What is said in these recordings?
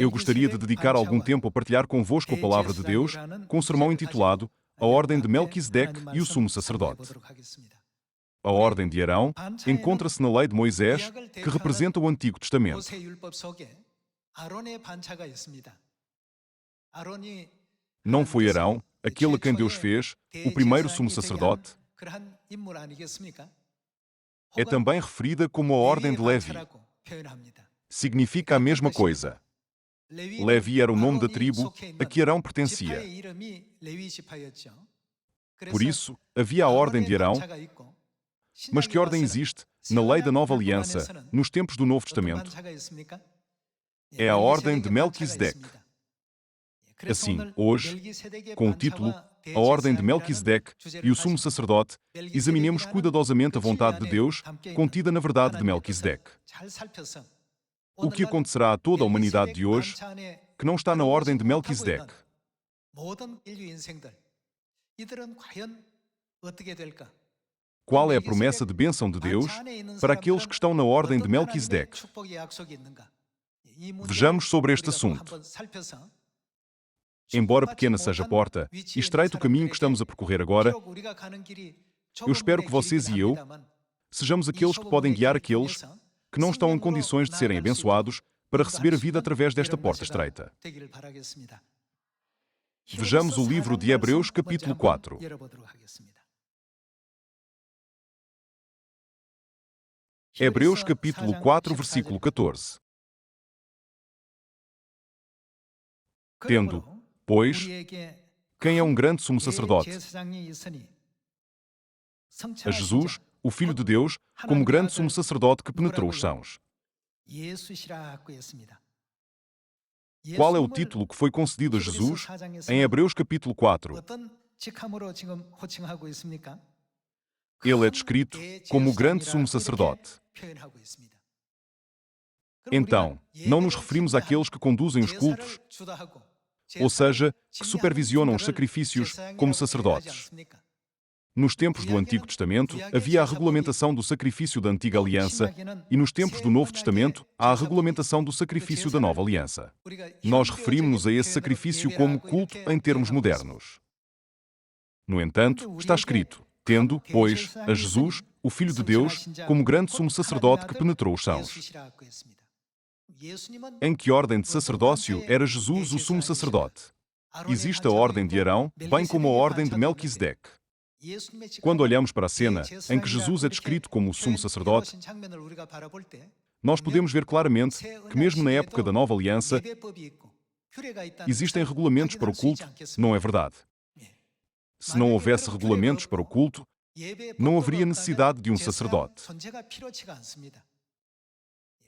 Eu gostaria de dedicar algum tempo a partilhar convosco a palavra de Deus, com um sermão intitulado A Ordem de Melquisedeque e o Sumo Sacerdote. A Ordem de Arão encontra-se na lei de Moisés, que representa o Antigo Testamento. Não foi Arão, aquele a quem Deus fez, o primeiro sumo sacerdote? É também referida como a Ordem de Levi. Significa a mesma coisa. Levi era o nome da tribo a que Arão pertencia. Por isso, havia a Ordem de Arão. Mas que ordem existe, na lei da Nova Aliança, nos tempos do Novo Testamento? É a Ordem de Melquisedeque. Assim, hoje, com o título A Ordem de Melquisedeque e o Sumo Sacerdote, examinemos cuidadosamente a vontade de Deus, contida na verdade de Melquisedeque. O que acontecerá a toda a humanidade de hoje, que não está na Ordem de Melquisedeque? Qual é a promessa de bênção de Deus para aqueles que estão na Ordem de Melquisedeque? Vejamos sobre este assunto. Embora pequena seja a porta e estreito o caminho que estamos a percorrer agora, eu espero que vocês e eu sejamos aqueles que podem guiar aqueles que não estão em condições de serem abençoados para receber a vida através desta porta estreita. Vejamos o livro de Hebreus, capítulo 4. Hebreus, capítulo 4, versículo 14. Tendo, pois, quem é um grande sumo sacerdote? A Jesus, o Filho de Deus, como grande sumo sacerdote que penetrou os céus. Qual é o título que foi concedido a Jesus em Hebreus capítulo 4? Ele é descrito como o grande sumo sacerdote. Então, não nos referimos àqueles que conduzem os cultos, ou seja, que supervisionam os sacrifícios como sacerdotes. Nos tempos do Antigo Testamento, havia a regulamentação do sacrifício da Antiga Aliança, e nos tempos do Novo Testamento, há a regulamentação do sacrifício da Nova Aliança. Nós referimos-nos a esse sacrifício como culto em termos modernos. No entanto, está escrito, tendo, pois, a Jesus, o Filho de Deus, como grande sumo sacerdote que penetrou os céus. Em que ordem de sacerdócio era Jesus o sumo sacerdote? Existe a ordem de Arão, bem como a ordem de Melquisedeque. Quando olhamos para a cena em que Jesus é descrito como o sumo sacerdote, nós podemos ver claramente que mesmo na época da Nova Aliança, existem regulamentos para o culto, não é verdade? Se não houvesse regulamentos para o culto, não haveria necessidade de um sacerdote.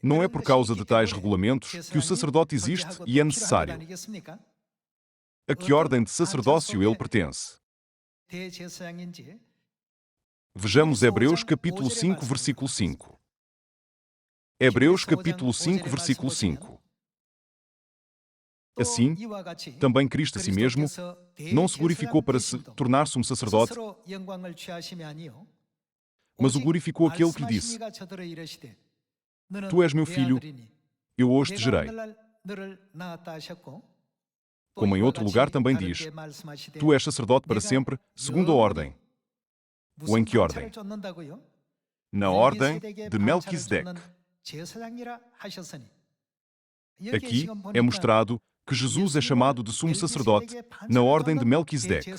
Não é por causa de tais regulamentos que o sacerdote existe e é necessário. A que ordem de sacerdócio ele pertence? Vejamos Hebreus capítulo 5, versículo 5. Hebreus capítulo 5, versículo 5. Assim, também Cristo a si mesmo não se glorificou para se tornar sumo sacerdote, mas o glorificou aquele que lhe disse, Tu és meu filho, eu hoje te gerei. Como em outro lugar também diz, Tu és sacerdote para sempre, segundo a ordem. Ou em que ordem? Na ordem de Melquisedeque. Aqui é mostrado que Jesus é chamado de sumo sacerdote na ordem de Melquisedeque.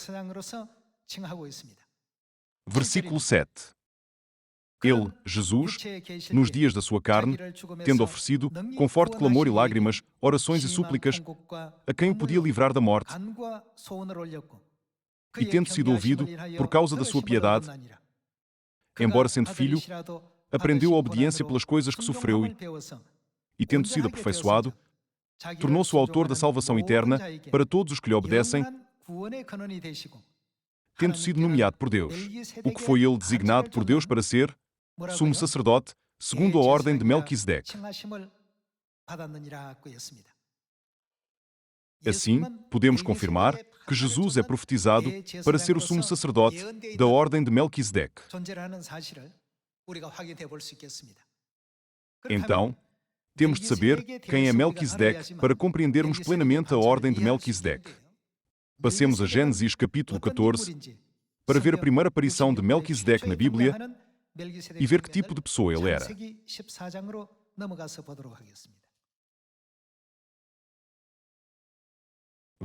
Versículo 7. Ele, Jesus, nos dias da sua carne, tendo oferecido, com forte clamor e lágrimas, orações e súplicas, a quem o podia livrar da morte, e tendo sido ouvido, por causa da sua piedade, embora sendo filho, aprendeu a obediência pelas coisas que sofreu e tendo sido aperfeiçoado, tornou-se o autor da salvação eterna para todos os que lhe obedecem, tendo sido nomeado por Deus, o que foi ele designado por Deus para ser sumo sacerdote, segundo a ordem de Melquisedeque. Assim, podemos confirmar que Jesus é profetizado para ser o sumo sacerdote da ordem de Melquisedeque. Então, Temos de saber quem é Melquisedeque para compreendermos plenamente a ordem de Melquisedeque. Passemos a Gênesis capítulo 14 para ver a primeira aparição de Melquisedeque na Bíblia e ver que tipo de pessoa ele era.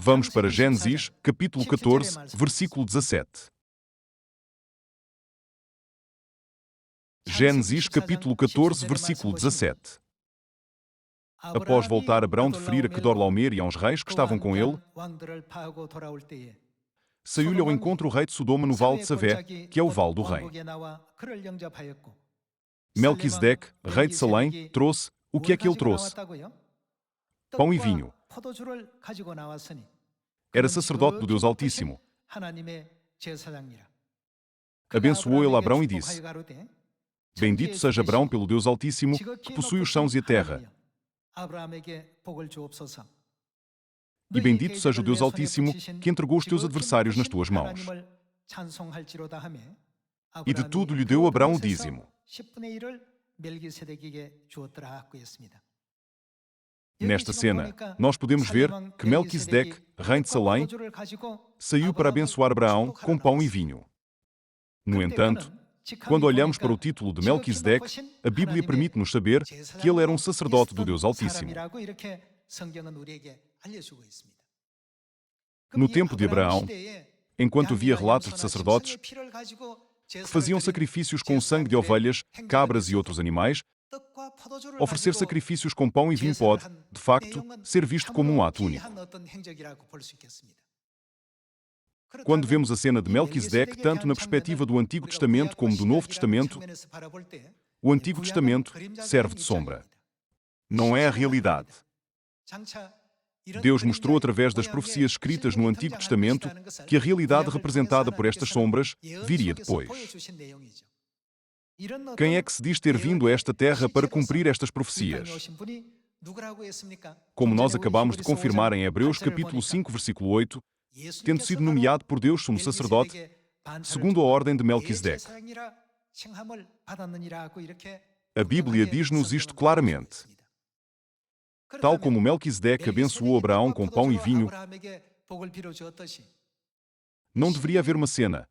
Vamos para Gênesis capítulo 14, versículo 17. Gênesis capítulo 14, versículo 17. Após voltar Abrão de ferir a Quedorlaomer e aos reis que estavam com ele, saiu-lhe ao encontro o rei de Sodoma no vale de Savé, que é o vale do rei. Melquisedeque, rei de Salém, trouxe, o que é que ele trouxe? Pão e vinho. Era sacerdote do Deus Altíssimo. Abençoou ele Abrão e disse: Bendito seja Abrão pelo Deus Altíssimo, que possui os céus e a terra. E bendito seja o Deus Altíssimo, que entregou os teus adversários nas tuas mãos. E de tudo lhe deu Abrão o dízimo. Nesta cena, nós podemos ver que Melquisedeque, rei de Salém, saiu para abençoar Abraão com pão e vinho. No entanto, quando olhamos para o título de Melquisedeque, a Bíblia permite-nos saber que ele era um sacerdote do Deus Altíssimo. No tempo de Abraão, enquanto havia relatos de sacerdotes que faziam sacrifícios com o sangue de ovelhas, cabras e outros animais, oferecer sacrifícios com pão e vinho pode, de facto, ser visto como um ato único. Quando vemos a cena de Melquisedeque tanto na perspectiva do Antigo Testamento como do Novo Testamento, o Antigo Testamento serve de sombra. Não é a realidade. Deus mostrou através das profecias escritas no Antigo Testamento que a realidade representada por estas sombras viria depois. Quem é que se diz ter vindo a esta terra para cumprir estas profecias? Como nós acabamos de confirmar em Hebreus capítulo 5, versículo 8, tendo sido nomeado por Deus sumo sacerdote, segundo a ordem de Melquisedeque. A Bíblia diz-nos isto claramente. Tal como Melquisedeque abençoou Abraão com pão e vinho, não deveria haver uma cena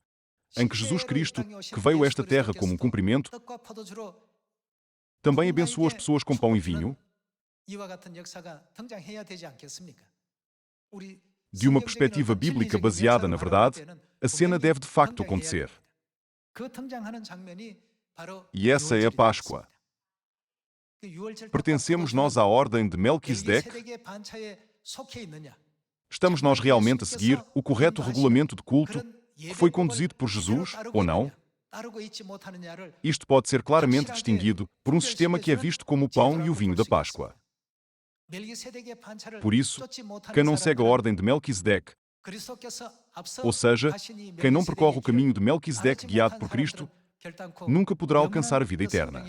em que Jesus Cristo, que veio a esta terra como um cumprimento, também abençoou as pessoas com pão e vinho? De uma perspectiva bíblica baseada na verdade, a cena deve de facto acontecer. E essa é a Páscoa. Pertencemos nós à ordem de Melquisedeque? Estamos nós realmente a seguir o correto regulamento de culto que foi conduzido por Jesus, ou não? Isto pode ser claramente distinguido por um sistema que é visto como o pão e o vinho da Páscoa. Por isso, quem não segue a ordem de Melquisedeque, ou seja, quem não percorre o caminho de Melquisedeque guiado por Cristo, nunca poderá alcançar a vida eterna.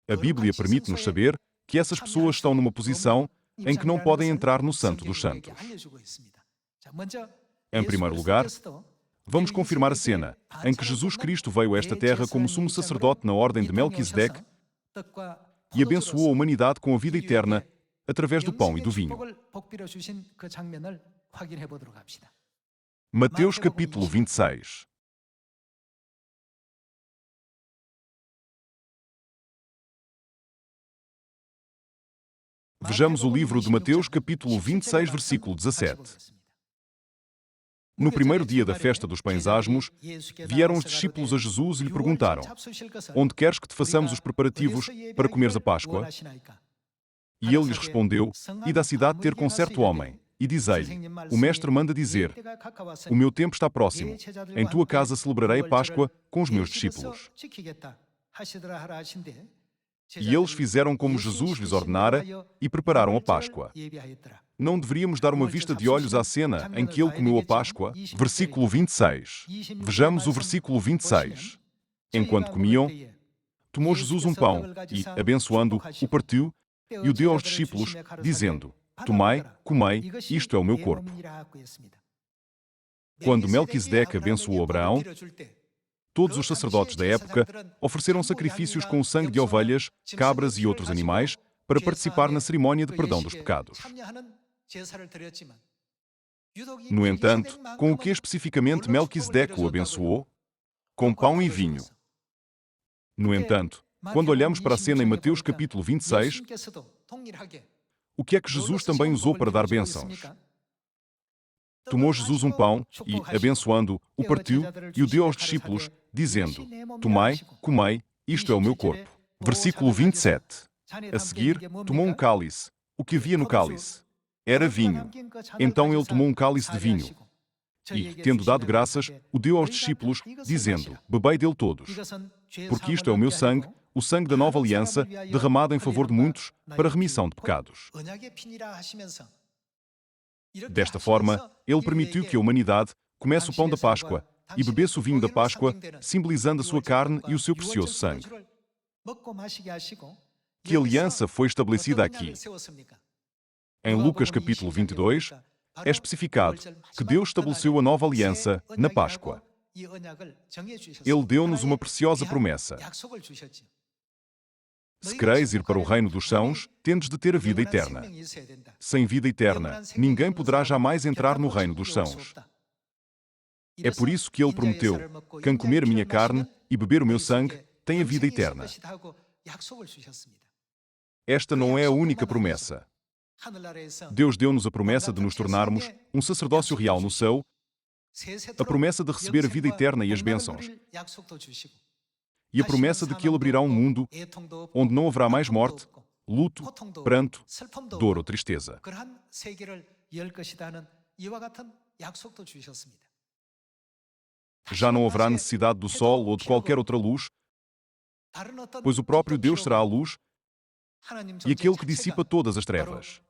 A Bíblia permite-nos saber que essas pessoas estão numa posição em que não podem entrar no Santo dos Santos. Em primeiro lugar, vamos confirmar a cena em que Jesus Cristo veio a esta terra como sumo sacerdote na ordem de Melquisedeque e abençoou a humanidade com a vida eterna através do pão e do vinho. Mateus capítulo 26. Vejamos o livro de Mateus capítulo 26, versículo 17. No primeiro dia da festa dos pães asmos, vieram os discípulos a Jesus e lhe perguntaram: Onde queres que te façamos os preparativos para comeres a Páscoa? E ele lhes respondeu: Ide à cidade ter com certo homem, e dizei-lhe: O mestre manda dizer: O meu tempo está próximo, em tua casa celebrarei a Páscoa com os meus discípulos. E eles fizeram como Jesus lhes ordenara e prepararam a Páscoa. Não deveríamos dar uma vista de olhos à cena em que ele comeu a Páscoa? Versículo 26. Vejamos o versículo 26. Enquanto comiam, tomou Jesus um pão e, abençoando-o, o partiu e o deu aos discípulos, dizendo: Tomai, comei, isto é o meu corpo. Quando Melquisedeque abençoou Abraão, Todos os sacerdotes da época ofereceram sacrifícios com o sangue de ovelhas, cabras e outros animais para participar na cerimônia de perdão dos pecados. No entanto, com o que especificamente Melquisedeque o abençoou? Com pão e vinho. No entanto, quando olhamos para a cena em Mateus capítulo 26, o que é que Jesus também usou para dar bênçãos? Tomou Jesus um pão e, abençoando-o, o partiu e o deu aos discípulos, dizendo: Tomai, comei, isto é o meu corpo. Versículo 27. A seguir, tomou um cálice. O que havia no cálice? Era vinho. Então ele tomou um cálice de vinho e, tendo dado graças, o deu aos discípulos, dizendo: Bebei dele todos, porque isto é o meu sangue, o sangue da nova aliança, derramado em favor de muitos, para a remissão de pecados. Desta forma, ele permitiu que a humanidade comesse o pão da Páscoa e bebesse o vinho da Páscoa, simbolizando a sua carne e o seu precioso sangue. Que aliança foi estabelecida aqui? Em Lucas capítulo 22, é especificado que Deus estabeleceu a nova aliança na Páscoa. Ele deu-nos uma preciosa promessa. Se quereis ir para o reino dos céus, tendes de ter a vida eterna. Sem vida eterna, ninguém poderá jamais entrar no reino dos céus. É por isso que ele prometeu: quem comer minha carne e beber o meu sangue tem a vida eterna. Esta não é a única promessa. Deus deu-nos a promessa de nos tornarmos um sacerdócio real no céu, a promessa de receber a vida eterna e as bênçãos, e a promessa de que Ele abrirá um mundo onde não haverá mais morte, luto, pranto, dor ou tristeza. Já não haverá necessidade do sol ou de qualquer outra luz, pois o próprio Deus será a luz e aquele que dissipa todas as trevas.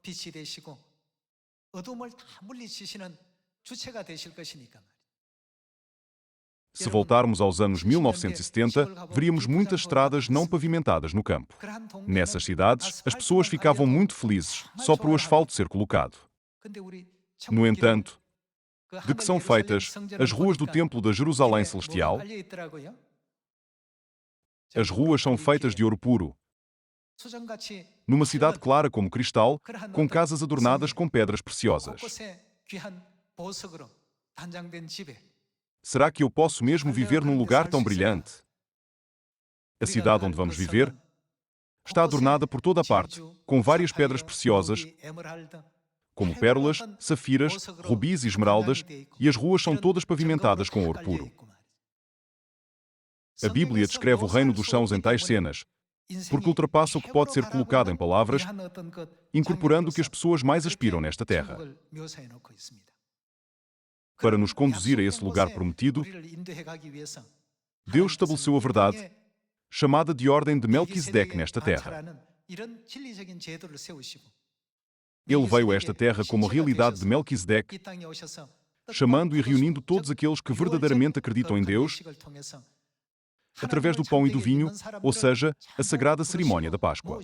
Se voltarmos aos anos 1970, veríamos muitas estradas não pavimentadas no campo. Nessas cidades, as pessoas ficavam muito felizes só por o asfalto ser colocado. No entanto, de que são feitas as ruas do Templo da Jerusalém Celestial? As ruas são feitas de ouro puro, numa cidade clara como cristal, com casas adornadas com pedras preciosas. Será que eu posso mesmo viver num lugar tão brilhante? A cidade onde vamos viver está adornada por toda a parte, com várias pedras preciosas, como pérolas, safiras, rubis e esmeraldas, e as ruas são todas pavimentadas com ouro puro. A Bíblia descreve o reino dos céus em tais cenas, porque ultrapassa o que pode ser colocado em palavras, incorporando o que as pessoas mais aspiram nesta terra. Para nos conduzir a esse lugar prometido, Deus estabeleceu a verdade, chamada de ordem de Melquisedeque nesta terra. Ele veio a esta terra como a realidade de Melquisedeque, chamando e reunindo todos aqueles que verdadeiramente acreditam em Deus, através do pão e do vinho, ou seja, a sagrada cerimônia da Páscoa.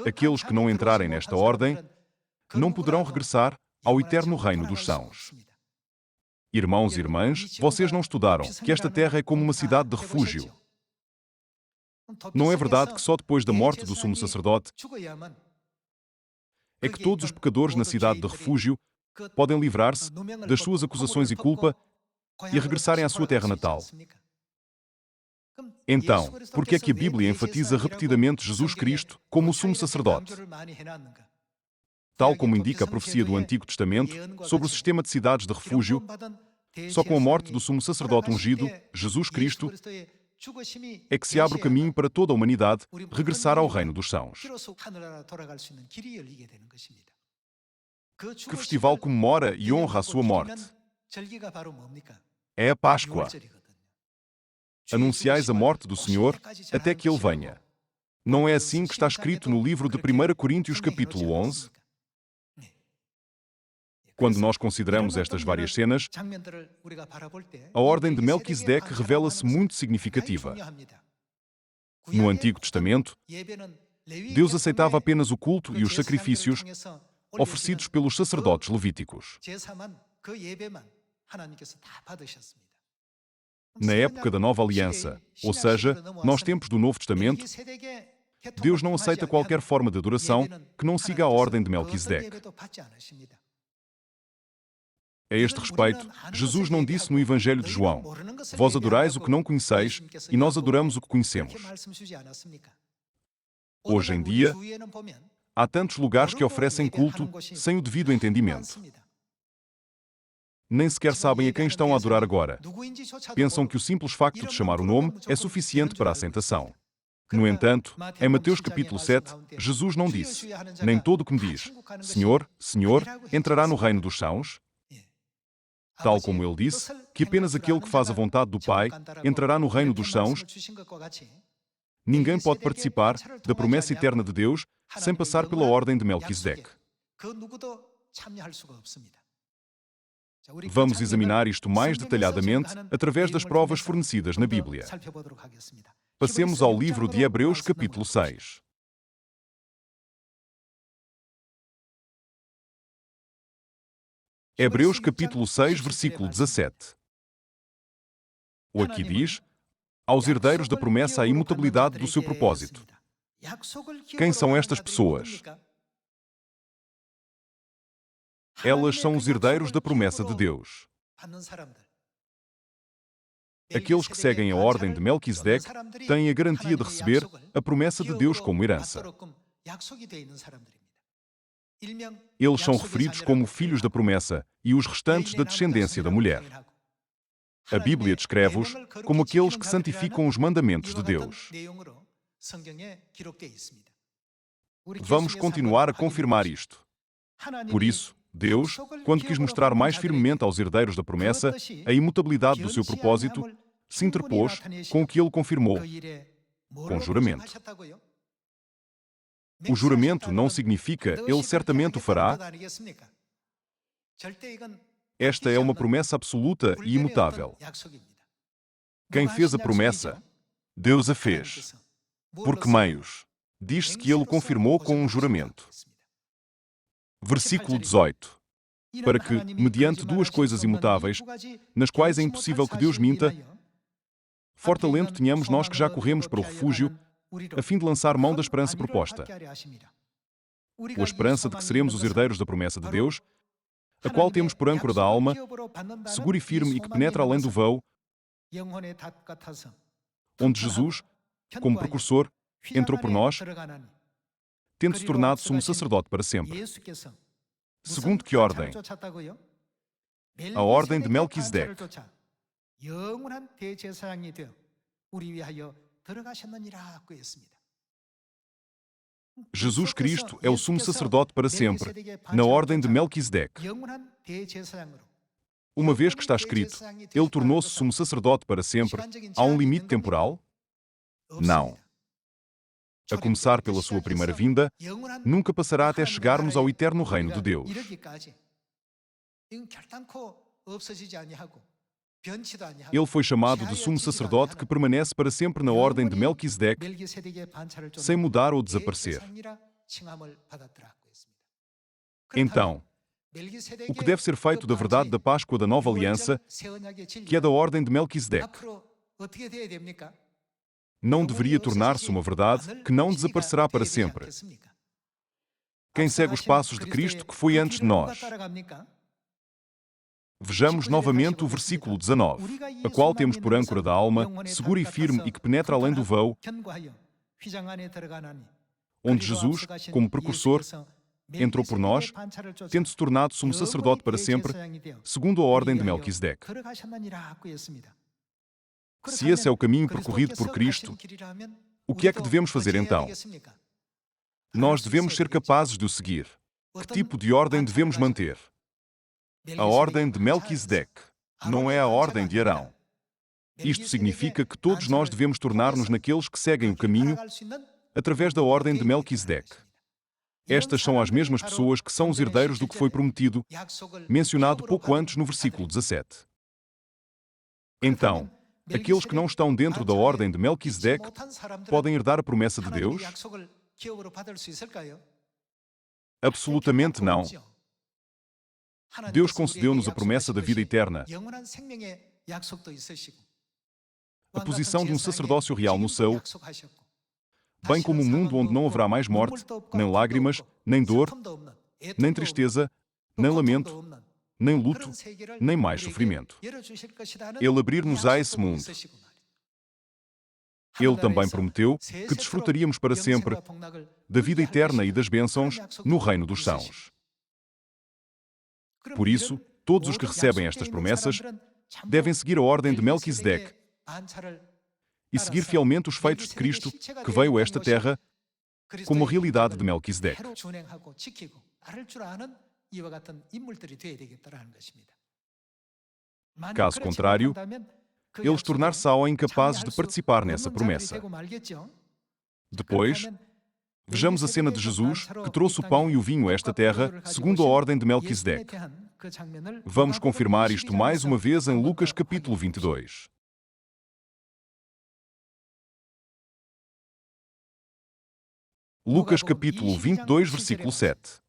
Aqueles que não entrarem nesta ordem não poderão regressar ao eterno reino dos céus. Irmãos e irmãs, vocês não estudaram que esta terra é como uma cidade de refúgio. Não é verdade que só depois da morte do sumo sacerdote é que todos os pecadores na cidade de refúgio podem livrar-se das suas acusações e culpa e regressarem à sua terra natal? Então, por que é que a Bíblia enfatiza repetidamente Jesus Cristo como o sumo sacerdote? Tal como indica a profecia do Antigo Testamento sobre o sistema de cidades de refúgio, só com a morte do sumo sacerdote ungido, Jesus Cristo, é que se abre o caminho para toda a humanidade regressar ao reino dos céus. Que festival comemora e honra a sua morte? É a Páscoa. Anunciais a morte do Senhor até que Ele venha. Não é assim que está escrito no livro de 1 Coríntios capítulo 11? Quando nós consideramos estas várias cenas, a ordem de Melquisedeque revela-se muito significativa. No Antigo Testamento, Deus aceitava apenas o culto e os sacrifícios oferecidos pelos sacerdotes levíticos. Na época da Nova Aliança, ou seja, nos tempos do Novo Testamento, Deus não aceita qualquer forma de adoração que não siga a ordem de Melquisedeque. A este respeito, Jesus não disse no Evangelho de João: Vós adorais o que não conheceis, e nós adoramos o que conhecemos. Hoje em dia, há tantos lugares que oferecem culto sem o devido entendimento. Nem sequer sabem a quem estão a adorar agora. Pensam que o simples facto de chamar o nome é suficiente para a aceitação. No entanto, em Mateus capítulo 7, Jesus não disse: Nem todo o que me diz, Senhor, Senhor, entrará no reino dos céus. Tal como ele disse, que apenas aquele que faz a vontade do Pai entrará no reino dos céus. Ninguém pode participar da promessa eterna de Deus sem passar pela ordem de Melquisedeque. Vamos examinar isto mais detalhadamente através das provas fornecidas na Bíblia. Passemos ao livro de Hebreus capítulo 6. Hebreus capítulo 6, versículo 17. O aqui diz: aos herdeiros da promessa a imutabilidade do seu propósito. Quem são estas pessoas? Elas são os herdeiros da promessa de Deus. Aqueles que seguem a ordem de Melquisedeque têm a garantia de receber a promessa de Deus como herança. Eles são referidos como filhos da promessa e os restantes da descendência da mulher. A Bíblia descreve-os como aqueles que santificam os mandamentos de Deus. Vamos continuar a confirmar isto. Por isso, Deus, quando quis mostrar mais firmemente aos herdeiros da promessa a imutabilidade do seu propósito, se interpôs com o que ele confirmou, com juramento. O juramento não significa ele certamente o fará. Esta é uma promessa absoluta e imutável. Quem fez a promessa? Deus a fez. Por que meios? Diz-se que ele o confirmou com um juramento. Versículo 18. Para que, mediante duas coisas imutáveis, nas quais é impossível que Deus minta, forte alento tenhamos nós que já corremos para o refúgio, a fim de lançar mão da esperança proposta. A esperança de que seremos os herdeiros da promessa de Deus, a qual temos por âncora da alma, segura e firme e que penetra além do véu, onde Jesus, como precursor, entrou por nós, tendo-se tornado sumo sacerdote para sempre. Segundo que ordem? A ordem de Melquisedeque. Jesus Cristo é o sumo sacerdote para sempre, na ordem de Melquisedeque. Uma vez que está escrito, ele tornou-se sumo sacerdote para sempre, há um limite temporal? Não. A começar pela sua primeira vinda, nunca passará até chegarmos ao eterno reino de Deus. Ele foi chamado de sumo sacerdote que permanece para sempre na ordem de Melquisedeque, sem mudar ou desaparecer. Então, o que deve ser feito da verdade da Páscoa da Nova Aliança, que é da ordem de Melquisedeque? Não deveria tornar-se uma verdade que não desaparecerá para sempre. Quem segue os passos de Cristo que foi antes de nós? Vejamos novamente o versículo 19, a qual temos por âncora da alma, segura e firme e que penetra além do véu, onde Jesus, como precursor, entrou por nós, tendo-se tornado sumo sacerdote para sempre, segundo a ordem de Melquisedeque. Se esse é o caminho percorrido por Cristo, o que é que devemos fazer então? Nós devemos ser capazes de o seguir. Que tipo de ordem devemos manter? A ordem de Melquisedeque, não é a ordem de Arão. Isto significa que todos nós devemos tornar-nos naqueles que seguem o caminho através da ordem de Melquisedeque. Estas são as mesmas pessoas que são os herdeiros do que foi prometido, mencionado pouco antes no versículo 17. Então, aqueles que não estão dentro da ordem de Melquisedeque podem herdar a promessa de Deus? Absolutamente não. Deus concedeu-nos a promessa da vida eterna. a posição de um sacerdócio real no céu, bem como um mundo onde não haverá mais morte, nem lágrimas, nem dor, nem tristeza, nem lamento, nem luto, nem mais sofrimento. Ele abrir-nos-á esse mundo. Ele também prometeu que desfrutaríamos para sempre da vida eterna e das bênçãos no reino dos céus. Por isso, todos os que recebem estas promessas devem seguir a ordem de Melquisedeque e seguir fielmente os feitos de Cristo, que veio a esta terra como a realidade de Melquisedeque. Caso contrário, eles tornar-se-ão incapazes de participar nessa promessa. Depois, vejamos a cena de Jesus, que trouxe o pão e o vinho a esta terra, segundo a ordem de Melquisedeque. Vamos confirmar isto mais uma vez em Lucas capítulo 22. Lucas capítulo 22, versículo 7.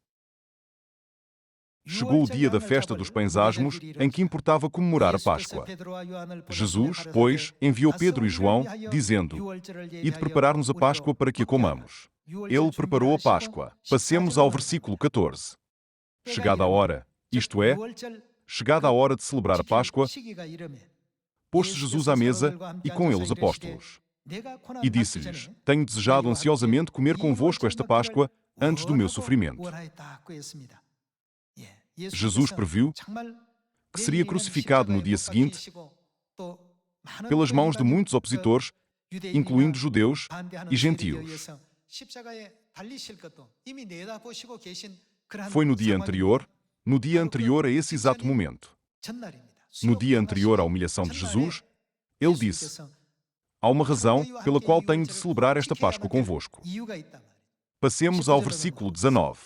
Chegou o dia da festa dos pães asmos, em que importava comemorar a Páscoa. Jesus, pois, enviou Pedro e João, dizendo: Ide preparar-nos a Páscoa para que a comamos. Ele preparou a Páscoa. Passemos ao versículo 14. Chegada a hora, isto é, chegada a hora de celebrar a Páscoa, pôs-se Jesus à mesa e com ele os apóstolos. E disse-lhes: Tenho desejado ansiosamente comer convosco esta Páscoa antes do meu sofrimento. Jesus previu que seria crucificado no dia seguinte pelas mãos de muitos opositores, incluindo judeus e gentios. Foi no dia anterior a esse exato momento. No dia anterior à humilhação de Jesus, ele disse: Há uma razão pela qual tenho de celebrar esta Páscoa convosco. Passemos ao versículo 19.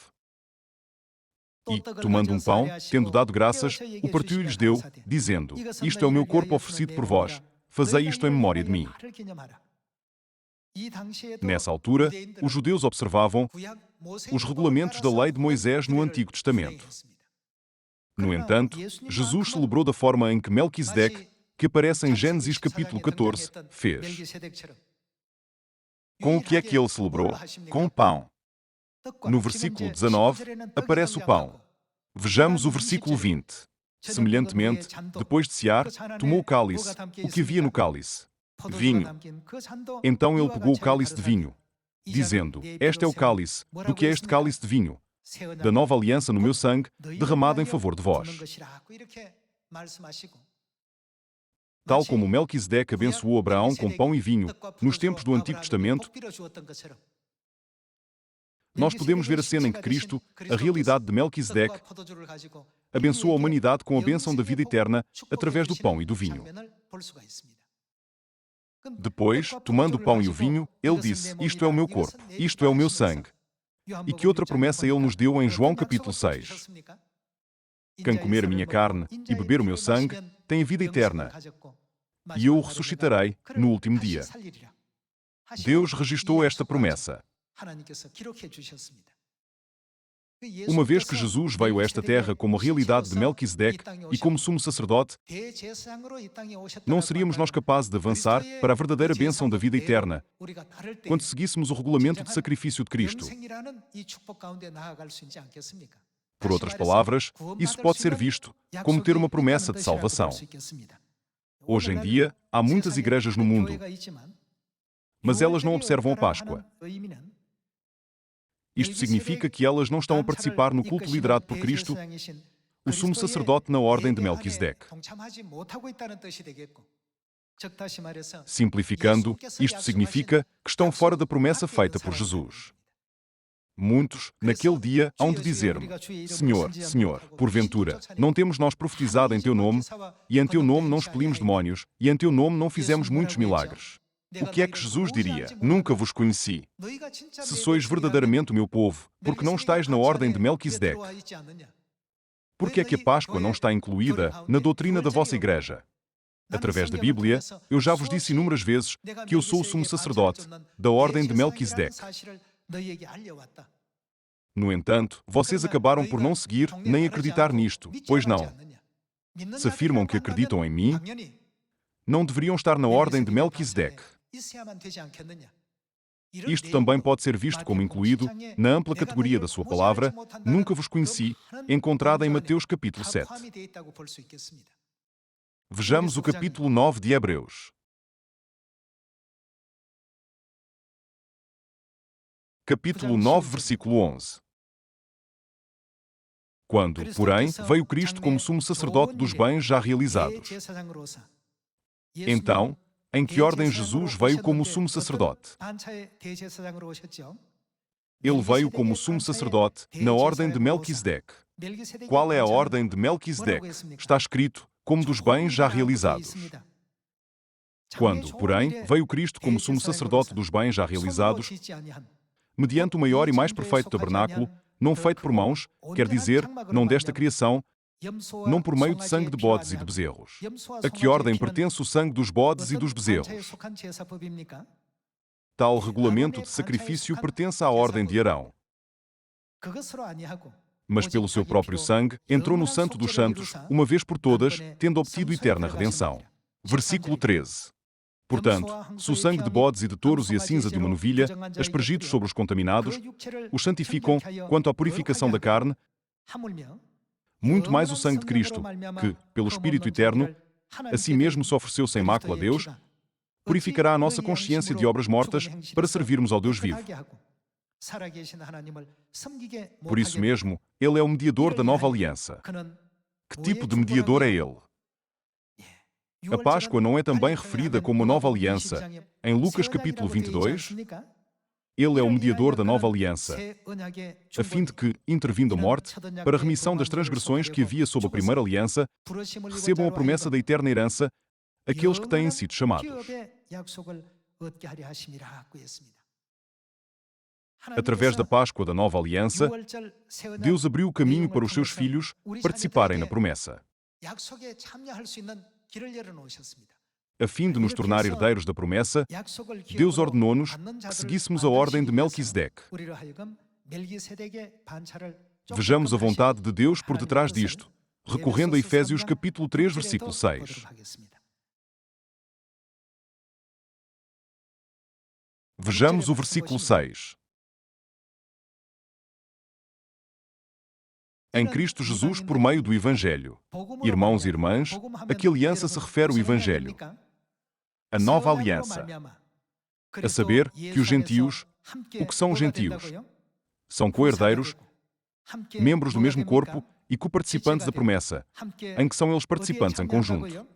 E, tomando um pão, tendo dado graças, o partiu e lhes deu, dizendo: Isto é o meu corpo oferecido por vós, fazei isto em memória de mim. Nessa altura, os judeus observavam os regulamentos da lei de Moisés no Antigo Testamento. No entanto, Jesus celebrou da forma em que Melquisedeque, que aparece em Gênesis capítulo 14, fez. Com o que é que ele celebrou? Com o pão. No versículo 19, aparece o pão. Vejamos o versículo 20. Semelhantemente, depois de cear, tomou o cálice. O que havia no cálice? Vinho. Então ele pegou o cálice de vinho, dizendo: Este é o cálice. Do que é este cálice de vinho? Da nova aliança no meu sangue, derramado em favor de vós. Tal como Melquisedeque abençoou Abraão com pão e vinho nos tempos do Antigo Testamento, nós podemos ver a cena em que Cristo, a realidade de Melquisedeque, abençoa a humanidade com a bênção da vida eterna através do pão e do vinho. Depois, tomando o pão e o vinho, ele disse: Isto é o meu corpo, isto é o meu sangue. E que outra promessa ele nos deu em João capítulo 6? Quem comer a minha carne e beber o meu sangue tem a vida eterna, e eu o ressuscitarei no último dia. Deus registrou esta promessa. Uma vez que Jesus veio a esta terra como a realidade de Melquisedeque e como sumo sacerdote, não seríamos nós capazes de avançar para a verdadeira bênção da vida eterna quando seguíssemos o regulamento de sacrifício de Cristo. Por outras palavras, isso pode ser visto como ter uma promessa de salvação. Hoje em dia, há muitas igrejas no mundo, mas elas não observam a Páscoa. Isto significa que elas não estão a participar no culto liderado por Cristo, o sumo sacerdote na ordem de Melquisedeque. Simplificando, isto significa que estão fora da promessa feita por Jesus. Muitos, naquele dia, hão de dizer-me: Senhor, Senhor, porventura, não temos nós profetizado em Teu nome, e em Teu nome não expelimos demónios, e em Teu nome não fizemos muitos milagres? O que é que Jesus diria? Nunca vos conheci. Se sois verdadeiramente o meu povo, porque não estáis na ordem de Melquisedeque? Por que é que a Páscoa não está incluída na doutrina da vossa igreja? Através da Bíblia, eu já vos disse inúmeras vezes que eu sou o sumo sacerdote da ordem de Melquisedeque. No entanto, vocês acabaram por não seguir nem acreditar nisto, pois não. Se afirmam que acreditam em mim, não deveriam estar na ordem de Melquisedeque. Isto também pode ser visto como incluído na ampla categoria da sua palavra, nunca vos conheci, encontrada em Mateus capítulo 7. Vejamos o capítulo 9 de Hebreus. Capítulo 9, versículo 11. Quando, porém, veio Cristo como sumo sacerdote dos bens já realizados. Então, em que ordem Jesus veio como sumo sacerdote? Ele veio como sumo sacerdote na ordem de Melquisedeque. Qual é a ordem de Melquisedeque? Está escrito, como dos bens já realizados. Quando, porém, veio Cristo como sumo sacerdote dos bens já realizados, mediante o maior e mais perfeito tabernáculo, não feito por mãos, quer dizer, não desta criação, não por meio de sangue de bodes e de bezerros. A que ordem pertence o sangue dos bodes e dos bezerros? Tal regulamento de sacrifício pertence à ordem de Arão. Mas pelo seu próprio sangue, entrou no Santo dos Santos, uma vez por todas, tendo obtido eterna redenção. Versículo 13. Portanto, se o sangue de bodes e de touros e a cinza de uma novilha, aspergidos sobre os contaminados, os santificam quanto à purificação da carne, muito mais o sangue de Cristo, que, pelo Espírito Eterno, a si mesmo se ofereceu sem mácula a Deus, purificará a nossa consciência de obras mortas para servirmos ao Deus vivo. Por isso mesmo, Ele é o mediador da nova aliança. Que tipo de mediador é Ele? A Páscoa não é também referida como a nova aliança em Lucas capítulo 22? Ele é o mediador da nova aliança, a fim de que, intervindo a morte, para a remissão das transgressões que havia sob a primeira aliança, recebam a promessa da eterna herança aqueles que têm sido chamados. Através da Páscoa da nova aliança, Deus abriu o caminho para os seus filhos participarem na promessa. A fim de nos tornar herdeiros da promessa, Deus ordenou-nos que seguíssemos a ordem de Melquisedeque. Vejamos a vontade de Deus por detrás disto, recorrendo a Efésios capítulo 3, versículo 6. Vejamos o versículo 6. Em Cristo Jesus por meio do Evangelho. Irmãos e irmãs, a que aliança se refere o Evangelho? A nova aliança. A saber, que os gentios, o que são os gentios? São co-herdeiros, membros do mesmo corpo e co-participantes da promessa, em que são eles participantes em conjunto.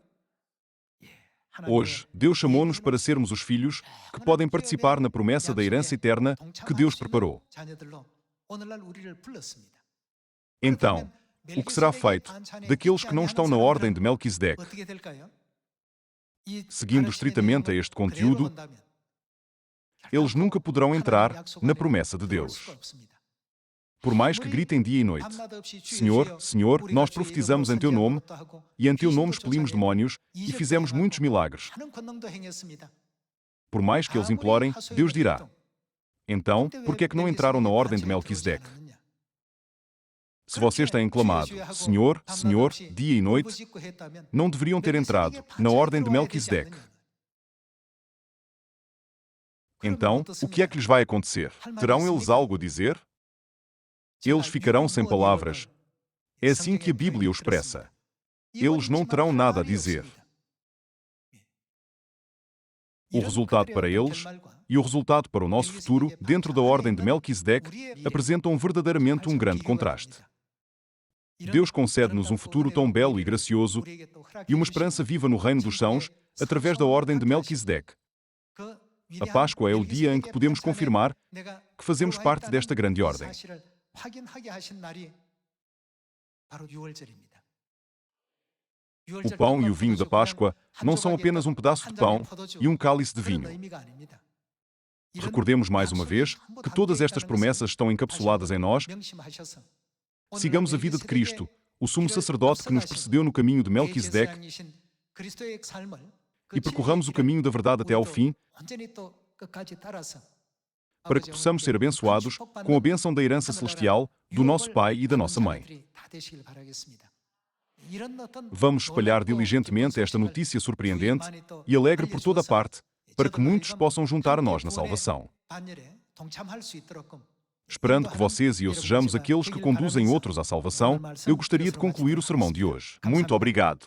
Hoje, Deus chamou-nos para sermos os filhos que podem participar na promessa da herança eterna que Deus preparou. Então, o que será feito daqueles que não estão na ordem de Melquisedeque? Seguindo estritamente a este conteúdo, eles nunca poderão entrar na promessa de Deus. Por mais que gritem dia e noite, Senhor, Senhor, nós profetizamos em Teu nome, e em Teu nome expelimos demónios, e fizemos muitos milagres. Por mais que eles implorem, Deus dirá, então, por que é que não entraram na ordem de Melquisedeque? Se vocês têm clamado, Senhor, Senhor, dia e noite, não deveriam ter entrado na ordem de Melquisedeque. Então, o que é que lhes vai acontecer? Terão eles algo a dizer? Eles ficarão sem palavras. É assim que a Bíblia o expressa. Eles não terão nada a dizer. O resultado para eles e o resultado para o nosso futuro, dentro da ordem de Melquisedeque, apresentam verdadeiramente um grande contraste. Deus concede-nos um futuro tão belo e gracioso e uma esperança viva no reino dos céus através da ordem de Melquisedeque. A Páscoa é o dia em que podemos confirmar que fazemos parte desta grande ordem. O pão e o vinho da Páscoa não são apenas um pedaço de pão e um cálice de vinho. Recordemos mais uma vez que todas estas promessas estão encapsuladas em nós. Sigamos a vida de Cristo, o sumo sacerdote que nos precedeu no caminho de Melquisedeque, e percorramos o caminho da verdade até ao fim, para que possamos ser abençoados com a bênção da herança celestial do nosso Pai e da nossa Mãe. Vamos espalhar diligentemente esta notícia surpreendente e alegre por toda parte, para que muitos possam juntar a nós na salvação. Esperando que vocês e eu sejamos aqueles que conduzem outros à salvação, eu gostaria de concluir o sermão de hoje. Muito obrigado.